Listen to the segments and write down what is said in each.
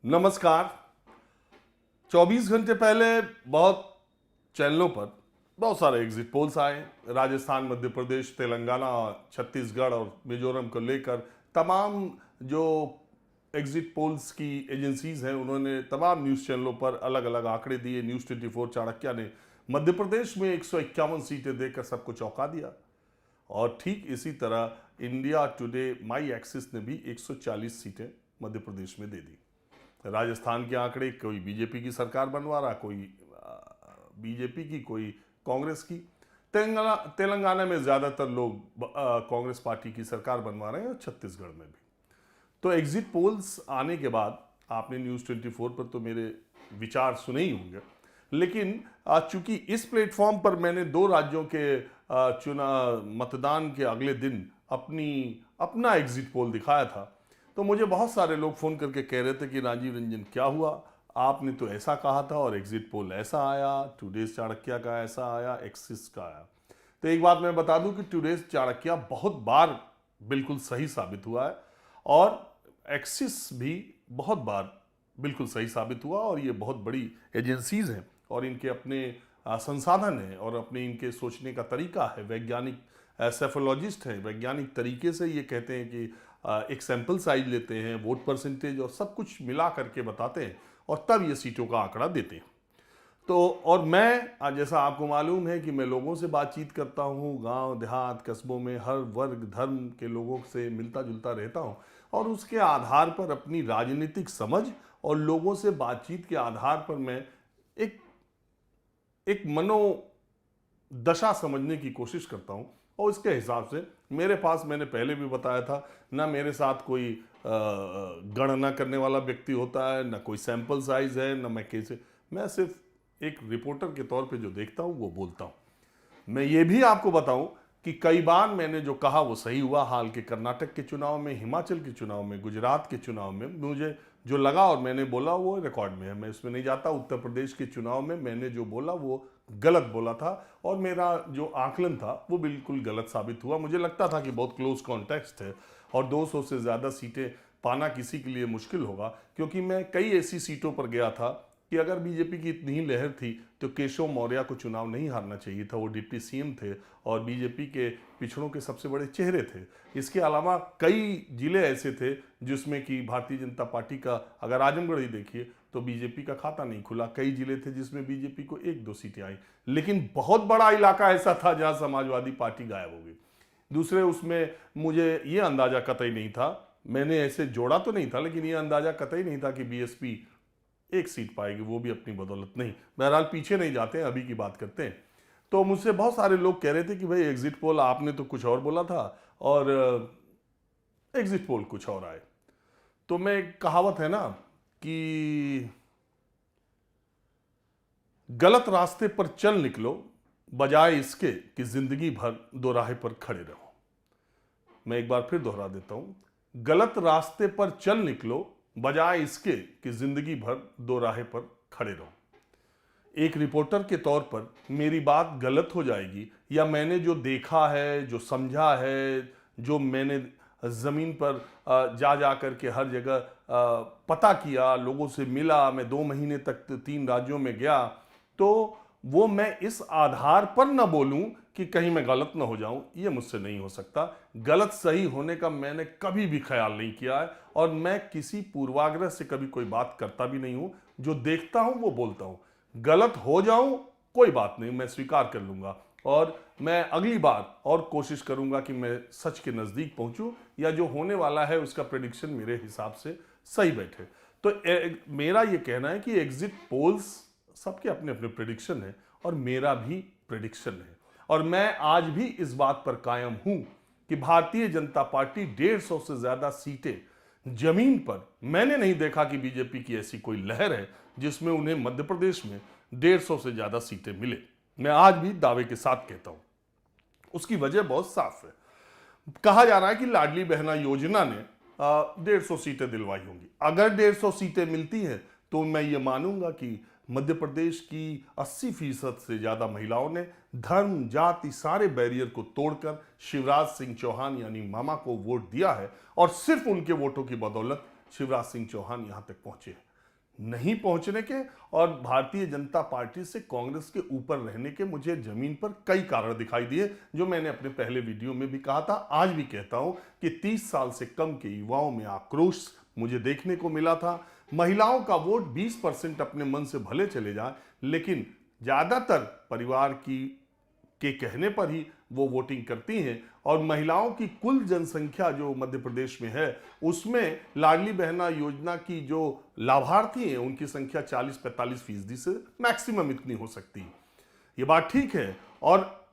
नमस्कार। 24 घंटे पहले बहुत चैनलों पर बहुत सारे एग्जिट पोल्स आए। राजस्थान, मध्य प्रदेश, तेलंगाना, छत्तीसगढ़ और मिजोरम को लेकर तमाम जो एग्जिट पोल्स की एजेंसीज हैं उन्होंने तमाम न्यूज़ चैनलों पर अलग अलग आंकड़े दिए। न्यूज़ 24 चाणक्य ने मध्य प्रदेश में 151 सीटें देकर सबको चौंका दिया और ठीक इसी तरह इंडिया टुडे माई एक्सिस ने भी 140 सीटें मध्य प्रदेश में दे दी। राजस्थान के आंकड़े, कोई बीजेपी की सरकार बनवा रहा, कोई बीजेपी की, कोई कांग्रेस की। तेलंगाना में ज़्यादातर लोग कांग्रेस पार्टी की सरकार बनवा रहे हैं और छत्तीसगढ़ में भी। तो एग्जिट पोल्स आने के बाद आपने न्यूज़ 24 पर तो मेरे विचार सुने ही होंगे, लेकिन चूंकि इस प्लेटफॉर्म पर मैंने 2 राज्यों के मतदान के अगले दिन अपना एग्जिट पोल दिखाया था, तो मुझे बहुत सारे लोग फ़ोन करके कह रहे थे कि राजीव रंजन क्या हुआ, आपने तो ऐसा कहा था और एग्जिट पोल ऐसा आया, टुडेज चाणक्य का ऐसा आया, एक्सिस का आया। तो एक बात मैं बता दूं कि टुडेज चाणक्य बहुत बार बिल्कुल सही साबित हुआ है और एक्सिस भी बहुत बार बिल्कुल सही साबित हुआ, और ये बहुत बड़ी एजेंसीज हैं और इनके अपने संसाधन हैं और अपने इनके सोचने का तरीका है। वैज्ञानिक सेफोलॉजिस्ट हैं, वैज्ञानिक तरीके से ये कहते हैं कि एक सैंपल साइज लेते हैं, वोट परसेंटेज और सब कुछ मिला करके बताते हैं और तब ये सीटों का आंकड़ा देते हैं। तो और मैं, जैसा आपको मालूम है कि मैं लोगों से बातचीत करता हूँ, गांव देहात कस्बों में हर वर्ग धर्म के लोगों से मिलता जुलता रहता हूँ और उसके आधार पर अपनी राजनीतिक समझ और लोगों से बातचीत के आधार पर मैं एक मनोदशा समझने की कोशिश करता हूँ और इसके हिसाब से मेरे पास, मैंने पहले भी बताया था, ना मेरे साथ कोई गणना करने वाला व्यक्ति होता है, ना कोई सैंपल साइज है, ना मैं कैसे, मैं सिर्फ एक रिपोर्टर के तौर पे जो देखता हूँ वो बोलता हूँ। मैं ये भी आपको बताऊं कि कई बार मैंने जो कहा वो सही हुआ। हाल के कर्नाटक के चुनाव में, हिमाचल के चुनाव में, गुजरात के चुनाव में मुझे जो लगा और मैंने बोला वो रिकॉर्ड में है, मैं इसमें नहीं जाता। उत्तर प्रदेश के चुनाव में मैंने जो बोला वो गलत बोला था और मेरा जो आकलन था वो बिल्कुल गलत साबित हुआ। मुझे लगता था कि बहुत क्लोज कॉन्टेक्स्ट है और 200 से ज़्यादा सीटें पाना किसी के लिए मुश्किल होगा, क्योंकि मैं कई ऐसी सीटों पर गया था कि अगर बीजेपी की इतनी ही लहर थी तो केशव मौर्य को चुनाव नहीं हारना चाहिए था। वो डिप्टी सीएम थे और बीजेपी के पिछड़ों के सबसे बड़े चेहरे थे। इसके अलावा कई जिले ऐसे थे जिसमें कि भारतीय जनता पार्टी का, अगर आजमगढ़ ही देखिए तो बीजेपी का खाता नहीं खुला। कई जिले थे जिसमें बीजेपी को 1-2 सीटें आई, लेकिन बहुत बड़ा इलाका ऐसा था जहां समाजवादी पार्टी गायब हो गई। दूसरे उसमें मुझे ये अंदाजा कतई नहीं था, मैंने ऐसे जोड़ा तो नहीं था, लेकिन ये अंदाजा कतई नहीं था कि बीएसपी 1 सीट पाएगी, वो भी अपनी बदौलत नहीं। बहरहाल पीछे नहीं जाते हैं, अभी की बात करते हैं। तो मुझसे बहुत सारे लोग कह रहे थे कि भाई एग्जिट पोल आपने तो कुछ और बोला था और एग्जिट पोल कुछ और आए। तो मैं, एक कहावत है ना कि गलत रास्ते पर चल निकलो बजाय इसके कि जिंदगी भर दोराहे पर खड़े रहो। मैं एक बार फिर दोहरा देता हूं, गलत रास्ते पर चल निकलो बजाय इसके कि जिंदगी भर दोराहे पर खड़े रहो। एक रिपोर्टर के तौर पर मेरी बात गलत हो जाएगी या मैंने जो देखा है, जो समझा है, जो मैंने ज़मीन पर जा करके हर जगह पता किया, लोगों से मिला, मैं 2 महीने तक 3 राज्यों में गया, तो वो मैं इस आधार पर ना बोलूं कि कहीं मैं गलत ना हो जाऊं, ये मुझसे नहीं हो सकता। गलत सही होने का मैंने कभी भी ख्याल नहीं किया है और मैं किसी पूर्वाग्रह से कभी कोई बात करता भी नहीं हूं। जो देखता हूं वो बोलता हूं। गलत हो जाऊं कोई बात नहीं, मैं स्वीकार कर लूंगा और मैं अगली बार और कोशिश करूंगा कि मैं सच के नज़दीक पहुंचूं या जो होने वाला है उसका प्रेडिक्शन मेरे हिसाब से सही बैठे। तो मेरा ये कहना है कि एग्जिट पोल्स सबके अपने अपने प्रेडिक्शन है और मेरा भी प्रेडिक्शन है, और मैं आज भी इस बात पर कायम हूं कि भारतीय जनता पार्टी 150 से ज्यादा सीटें जमीन पर, मैंने नहीं देखा कि बीजेपी की ऐसी कोई लहर है जिसमें उन्हें मध्य प्रदेश में 150 से ज्यादा सीटें मिले। मैं आज भी दावे के साथ कहता हूं। उसकी वजह बहुत साफ है। कहा जा रहा है कि लाडली बहना योजना ने 150 सीटें दिलवाई होंगी। अगर 150 सीटें मिलती हैं तो मैं ये मानूंगा कि मध्य प्रदेश की 80% से ज्यादा महिलाओं ने धर्म जाति सारे बैरियर को तोड़कर शिवराज सिंह चौहान यानी मामा को वोट दिया है और सिर्फ उनके वोटों की बदौलत शिवराज सिंह चौहान यहां तक पहुंचे हैं। नहीं पहुंचने के और भारतीय जनता पार्टी से कांग्रेस के ऊपर रहने के मुझे जमीन पर कई कारण दिखाई दिए, जो मैंने अपने पहले वीडियो में भी कहा था, आज भी कहता हूं कि 30 साल से कम के युवाओं में आक्रोश मुझे देखने को मिला था। महिलाओं का वोट 20% अपने मन से भले चले जाए, लेकिन ज्यादातर परिवार के कहने पर ही वो वोटिंग करती हैं। और महिलाओं की कुल जनसंख्या जो मध्य प्रदेश में है, उसमें लाडली बहना योजना की जो लाभार्थी हैं उनकी संख्या 40-45% से मैक्सिमम इतनी हो सकती है। ये बात ठीक है। और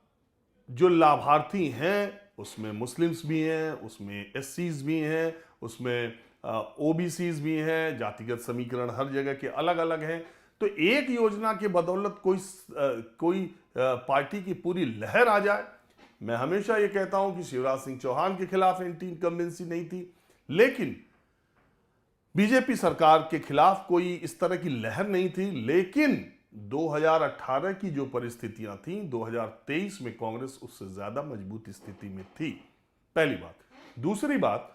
जो लाभार्थी हैं उसमें मुस्लिम्स भी हैं, उसमें एससीज भी हैं, उसमें ओबीसीज भी हैं, जातिगत समीकरण हर जगह के अलग अलग हैं। तो एक योजना के बदौलत कोई पार्टी की पूरी लहर आ जाए। मैं हमेशा ये कहता हूं कि शिवराज सिंह चौहान के खिलाफ एंटी इनकम्बेंसी नहीं थी, लेकिन बीजेपी सरकार के खिलाफ कोई इस तरह की लहर नहीं थी। लेकिन 2018 की जो परिस्थितियां थी, 2023 में कांग्रेस उससे ज्यादा मजबूत स्थिति में थी। पहली बात। दूसरी बात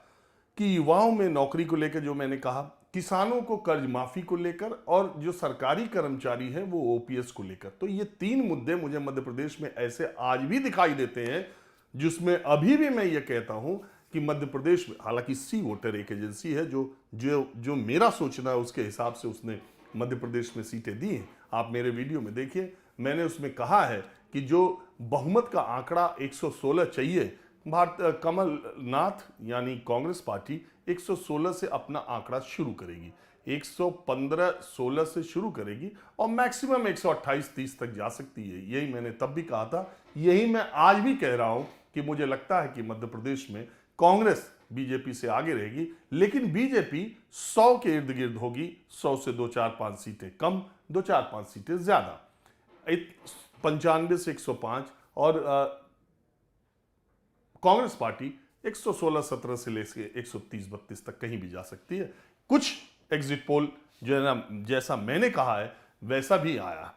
कि युवाओं में नौकरी को लेकर जो मैंने कहा, किसानों को कर्ज माफी को लेकर, और जो सरकारी कर्मचारी हैं वो ओपीएस को लेकर। तो ये 3 मुद्दे मुझे मध्य प्रदेश में ऐसे आज भी दिखाई देते हैं, जिसमें अभी भी मैं ये कहता हूं कि मध्य प्रदेश में, हालांकि सी वोटर एक एजेंसी है जो मेरा सोचना है उसके हिसाब से उसने मध्य प्रदेश में सीटें दी हैं। आप मेरे वीडियो में देखिए, मैंने उसमें कहा है कि जो बहुमत का आंकड़ा 116 चाहिए, कमलनाथ यानी कांग्रेस पार्टी 116 से अपना आंकड़ा शुरू करेगी, 115-16 से शुरू करेगी और मैक्सिमम 128-30 तक जा सकती है। यही मैंने तब भी कहा था, यही मैं आज भी कह रहा हूं कि मुझे लगता है कि मध्य प्रदेश में कांग्रेस बीजेपी से आगे रहेगी, लेकिन बीजेपी 100 के इर्द गिर्द होगी, 100 से 2-4-5 सीटें कम, 2-4-5 सीटें ज्यादा, 95 से 105। और कांग्रेस पार्टी 116-17 से लेकर 130-32 तक कहीं भी जा सकती है। कुछ एग्जिट पोल जो है ना, जैसा मैंने कहा है वैसा भी आया।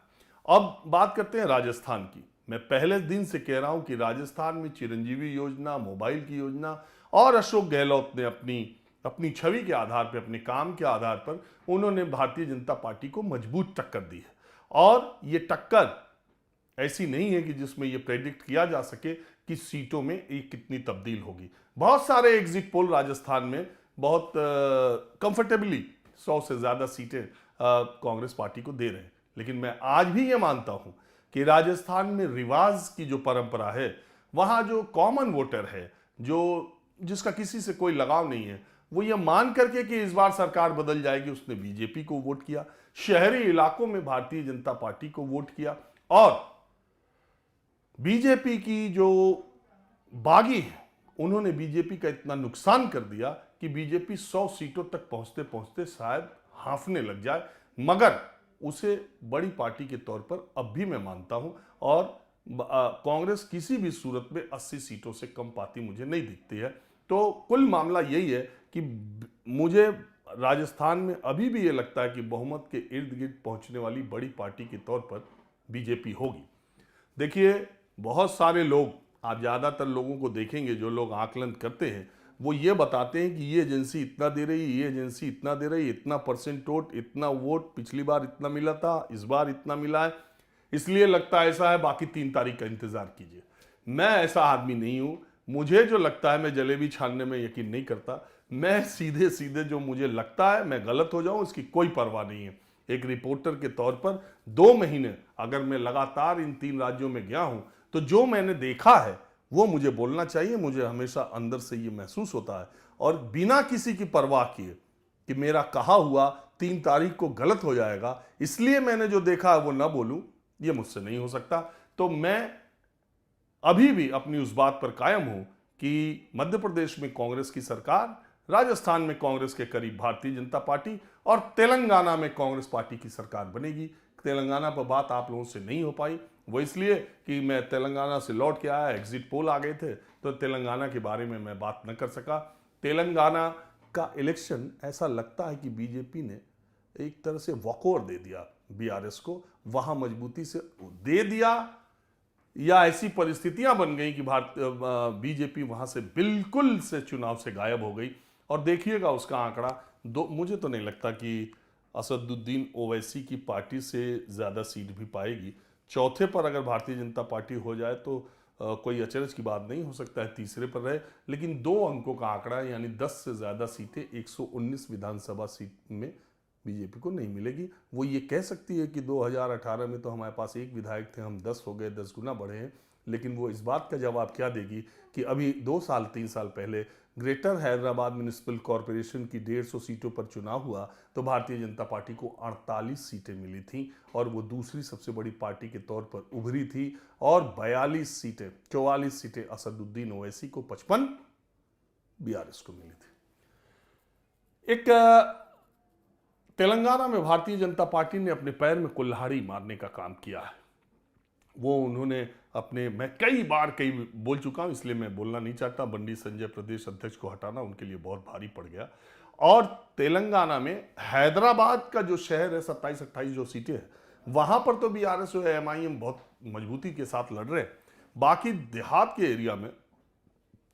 अब बात करते हैं राजस्थान की। मैं पहले दिन से कह रहा हूं कि राजस्थान में चिरंजीवी योजना, मोबाइल की योजना, और अशोक गहलोत ने अपनी छवि के आधार पर, अपने काम के आधार पर उन्होंने भारतीय जनता पार्टी को मजबूत टक्कर दी है। और ये टक्कर ऐसी नहीं है कि जिसमें यह प्रेडिक्ट किया जा सके कि सीटों में ये कितनी तब्दील होगी। बहुत सारे एग्जिट पोल राजस्थान में बहुत कंफर्टेबली 100 से ज्यादा सीटें कांग्रेस पार्टी को दे रहे हैं। लेकिन मैं आज भी ये मानता हूं कि राजस्थान में रिवाज की जो परंपरा है, वहां जो कॉमन वोटर है, जिसका किसी से कोई लगाव नहीं है, वो ये मान करके कि इस बार सरकार बदल जाएगी, उसने बीजेपी को वोट किया, शहरी इलाकों में भारतीय जनता पार्टी को वोट किया। और बीजेपी की जो बागी है, उन्होंने बीजेपी का इतना नुकसान कर दिया कि बीजेपी 100 सीटों तक पहुंचते पहुंचते शायद हांफने लग जाए। मगर उसे बड़ी पार्टी के तौर पर अब भी मैं मानता हूं, और कांग्रेस किसी भी सूरत में 80 सीटों से कम पाती मुझे नहीं दिखती है। तो कुल मामला यही है कि मुझे राजस्थान में अभी भी ये लगता है कि बहुमत के इर्द गिर्द पहुंचने वाली बड़ी पार्टी के तौर पर बीजेपी होगी। देखिए, बहुत सारे लोग, आप ज़्यादातर लोगों को देखेंगे जो लोग आकलन करते हैं, वो ये बताते हैं कि ये एजेंसी इतना दे रही है, ये एजेंसी इतना दे रही है, इतना परसेंट वोट, इतना वोट, पिछली बार इतना मिला था, इस बार इतना मिला है, इसलिए लगता है ऐसा है, बाकी 3 तारीख का इंतजार कीजिए। मैं ऐसा आदमी नहीं हूं। मुझे जो लगता है, मैं जलेबी छानने में यकीन नहीं करता। मैं सीधे सीधे जो मुझे लगता है, मैं गलत हो जाऊं इसकी कोई परवाह नहीं है। एक रिपोर्टर के तौर पर 2 महीने अगर मैं लगातार इन 3 राज्यों में गया हूं, तो जो मैंने देखा है वो मुझे बोलना चाहिए। मुझे हमेशा अंदर से ये महसूस होता है, और बिना किसी की परवाह किए कि मेरा कहा हुआ 3 तारीख को गलत हो जाएगा, इसलिए मैंने जो देखा है वो ना बोलूं, ये मुझसे नहीं हो सकता। तो मैं अभी भी अपनी उस बात पर कायम हूं कि मध्य प्रदेश में कांग्रेस की सरकार, राजस्थान में कांग्रेस के करीब भारतीय जनता पार्टी, और तेलंगाना में कांग्रेस पार्टी की सरकार बनेगी। तेलंगाना पर बात आप लोगों से नहीं हो पाई, वो इसलिए कि मैं तेलंगाना से लौट के आया, एग्जिट पोल आ गए थे, तो तेलंगाना के बारे में मैं बात न कर सका। तेलंगाना का इलेक्शन ऐसा लगता है कि बीजेपी ने एक तरह से वॉकओवर दे दिया बीआरएस को, वहां मजबूती से दे दिया, या ऐसी परिस्थितियां बन गई कि बीजेपी वहां से बिल्कुल से चुनाव से गायब हो गई। और देखिएगा उसका आंकड़ा, मुझे तो नहीं लगता कि असदुद्दीन ओवैसी की पार्टी से ज़्यादा सीट भी पाएगी। चौथे पर अगर भारतीय जनता पार्टी हो जाए तो कोई अचरज की बात नहीं, हो सकता है तीसरे पर रहे, लेकिन 2 अंकों का आंकड़ा यानी 10 से ज़्यादा सीटें 119 विधानसभा सीट में बीजेपी को नहीं मिलेगी। वो ये कह सकती है कि 2018 में तो हमारे पास 1 विधायक थे, हम 10 हो गए, 10 गुना बढ़े हैं, लेकिन वो इस बात का जवाब क्या देगी कि अभी 2 साल 3 साल पहले ग्रेटर हैदराबाद म्यूनिसिपल कॉरपोरेशन की 150 सीटों पर चुनाव हुआ तो भारतीय जनता पार्टी को 48 सीटें मिली थीं और वो दूसरी सबसे बड़ी पार्टी के तौर पर उभरी थी, और 44 सीटें असदुद्दीन ओवैसी को, 55 बीआरएस को मिली थी। एक तेलंगाना में भारतीय जनता पार्टी ने अपने पैर में कुल्हाड़ी मारने का काम किया है। वो उन्होंने मैं कई बोल चुका हूं, इसलिए मैं बोलना नहीं चाहता। बंडी संजय प्रदेश अध्यक्ष को हटाना उनके लिए बहुत भारी पड़ गया। और तेलंगाना में हैदराबाद का जो शहर है, 27-28 जो सीटें हैं, वहां पर तो बीआरएस और एमआईएम बहुत मजबूती के साथ लड़ रहे हैं। बाकी देहात के एरिया में,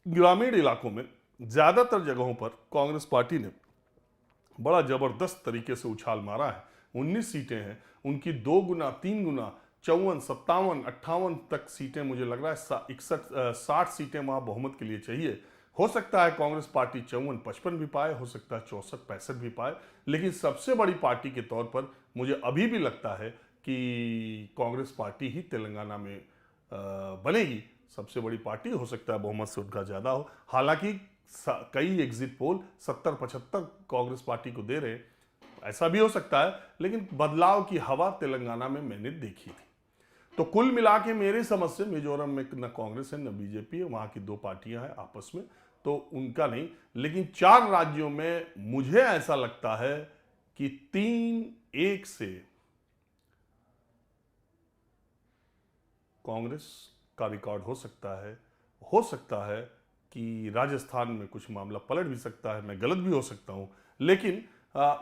ग्रामीण इलाकों में ज्यादातर जगहों पर कांग्रेस पार्टी ने बड़ा जबरदस्त तरीके से उछाल मारा है। 19 सीटें हैं, उनकी 2 गुना 3 गुना 54, 57, 58 तक सीटें, मुझे लग रहा है 61, 60 सीटें वहां बहुमत के लिए चाहिए। हो सकता है कांग्रेस पार्टी 54, 55 भी पाए, हो सकता है 64, 65 भी पाए, लेकिन सबसे बड़ी पार्टी के तौर पर मुझे अभी भी लगता है कि कांग्रेस पार्टी ही तेलंगाना में बनेगी। सबसे बड़ी पार्टी, हो सकता है बहुमत से उनका ज्यादा हो। हालांकि कई एग्जिट पोल 70-75 कांग्रेस पार्टी को दे रहे हैं, ऐसा भी हो सकता है, लेकिन बदलाव की हवा तेलंगाना में मैंने देखी थी। तो कुल मिला के मेरी समझ से मिजोरम में न कांग्रेस है न बीजेपी है, वहां की 2 पार्टियां हैं आपस में, तो उनका नहीं। लेकिन 4 राज्यों में मुझे ऐसा लगता है कि 3-1 से कांग्रेस का रिकॉर्ड हो सकता है। हो सकता है कि राजस्थान में कुछ मामला पलट भी सकता है, मैं गलत भी हो सकता हूं, लेकिन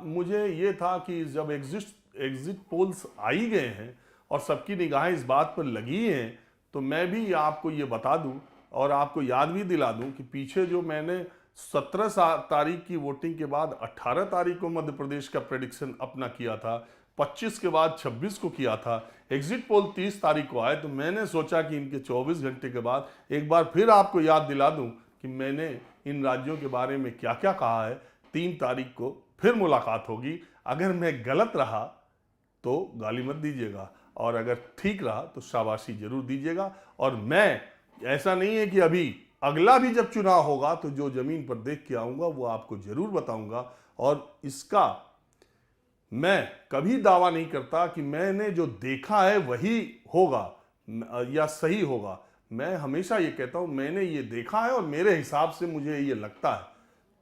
मुझे ये था कि जब एग्जिट पोल्स आ ही गए हैं और सबकी निगाहें इस बात पर लगी हैं, तो मैं भी आपको ये बता दूं और आपको याद भी दिला दूं कि पीछे जो मैंने 17 तारीख की वोटिंग के बाद 18 तारीख को मध्य प्रदेश का प्रेडिक्शन अपना किया था, 25 के बाद 26 को किया था, एग्जिट पोल 30 तारीख को आए, तो मैंने सोचा कि इनके 24 घंटे के बाद एक बार फिर आपको याद दिला दूं कि मैंने इन राज्यों के बारे में क्या क्या कहा है। 3 तारीख को फिर मुलाकात होगी। अगर मैं गलत रहा तो गाली मत दीजिएगा, और अगर ठीक रहा तो शाबाशी जरूर दीजिएगा। और मैं, ऐसा नहीं है कि अभी अगला भी जब चुनाव होगा तो जो जमीन पर देख के आऊंगा वो आपको जरूर बताऊंगा, और इसका मैं कभी दावा नहीं करता कि मैंने जो देखा है वही होगा या सही होगा। मैं हमेशा ये कहता हूं मैंने ये देखा है और मेरे हिसाब से मुझे ये लगता है,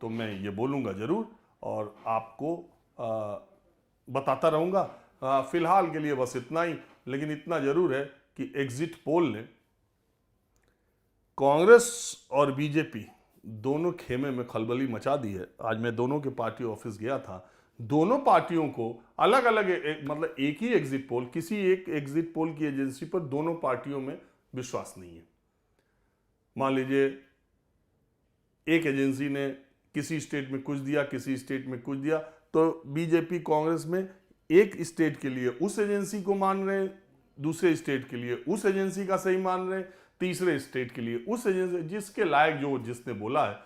तो मैं ये बोलूंगा जरूर और आपको बताता रहूंगा। फिलहाल के लिए बस इतना ही, लेकिन इतना जरूर है कि एग्जिट पोल ने कांग्रेस और बीजेपी दोनों खेमे में खलबली मचा दी है। आज मैं दोनों के पार्टी ऑफिस गया था, दोनों पार्टियों को अलग अलग मतलब एक ही एग्जिट पोल, किसी एक एग्जिट पोल की एजेंसी पर दोनों पार्टियों में विश्वास नहीं है। मान लीजिए एक एजेंसी ने किसी स्टेट में कुछ दिया, किसी स्टेट में कुछ दिया, तो बीजेपी कांग्रेस में एक स्टेट के लिए उस एजेंसी को मान रहे हैं, दूसरे स्टेट के लिए उस एजेंसी का सही मान रहे हैं, तीसरे स्टेट के लिए उस एजेंसी, जिसके लायक जो जिसने बोला है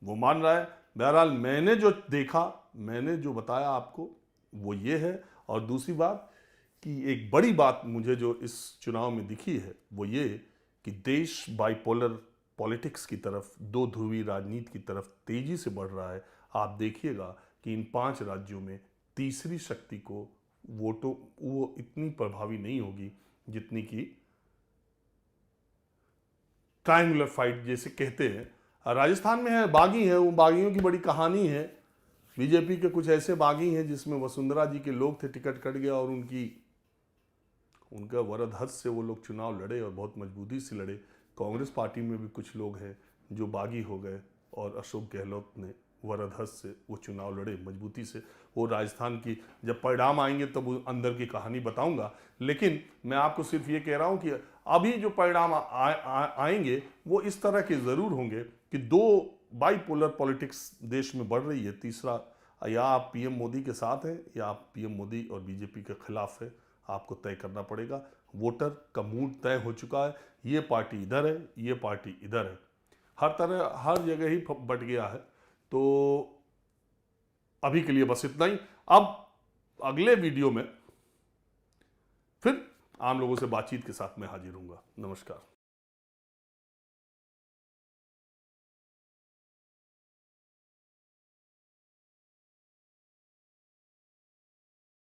वो मान रहा है। बहरहाल मैंने जो देखा, मैंने जो बताया आपको वो ये है। और दूसरी बात कि एक बड़ी बात मुझे जो इस चुनाव में दिखी है वो ये कि देश बाइपोलर पॉलिटिक्स की तरफ, 2 ध्रुवी राजनीति की तरफ तेजी से बढ़ रहा है। आप देखिएगा कि इन 5 राज्यों में तीसरी शक्ति को वोटों वो इतनी प्रभावी नहीं होगी जितनी कि ट्रायंगुलर फाइट जैसे कहते हैं राजस्थान में है। बागी है, वो बागियों की बड़ी कहानी है। बीजेपी के कुछ ऐसे बागी हैं जिसमें वसुंधरा जी के लोग थे, टिकट कट गया और उनका वरद हस्त से वो लोग चुनाव लड़े और बहुत मजबूती से लड़े। कांग्रेस पार्टी में भी कुछ लोग हैं जो बागी हो गए और अशोक गहलोत ने वरद हस्त से वो चुनाव लड़े मजबूती से। वो राजस्थान की जब परिणाम आएंगे तब वो अंदर की कहानी बताऊंगा, लेकिन मैं आपको सिर्फ ये कह रहा हूं कि अभी जो परिणाम आएंगे वो इस तरह के जरूर होंगे कि 2 बाइपोलर पॉलिटिक्स देश में बढ़ रही है। तीसरा या आप पीएम मोदी के साथ हैं या आप पीएम मोदी और बीजेपी के खिलाफ है, आपको तय करना पड़ेगा। वोटर का मूड तय हो चुका है, ये पार्टी इधर है, ये पार्टी इधर है, हर जगह ही बट गया है। तो अभी के लिए बस इतना ही। अब अगले वीडियो में फिर आम लोगों से बातचीत के साथ मैं हाजिर हूँगा। नमस्कार।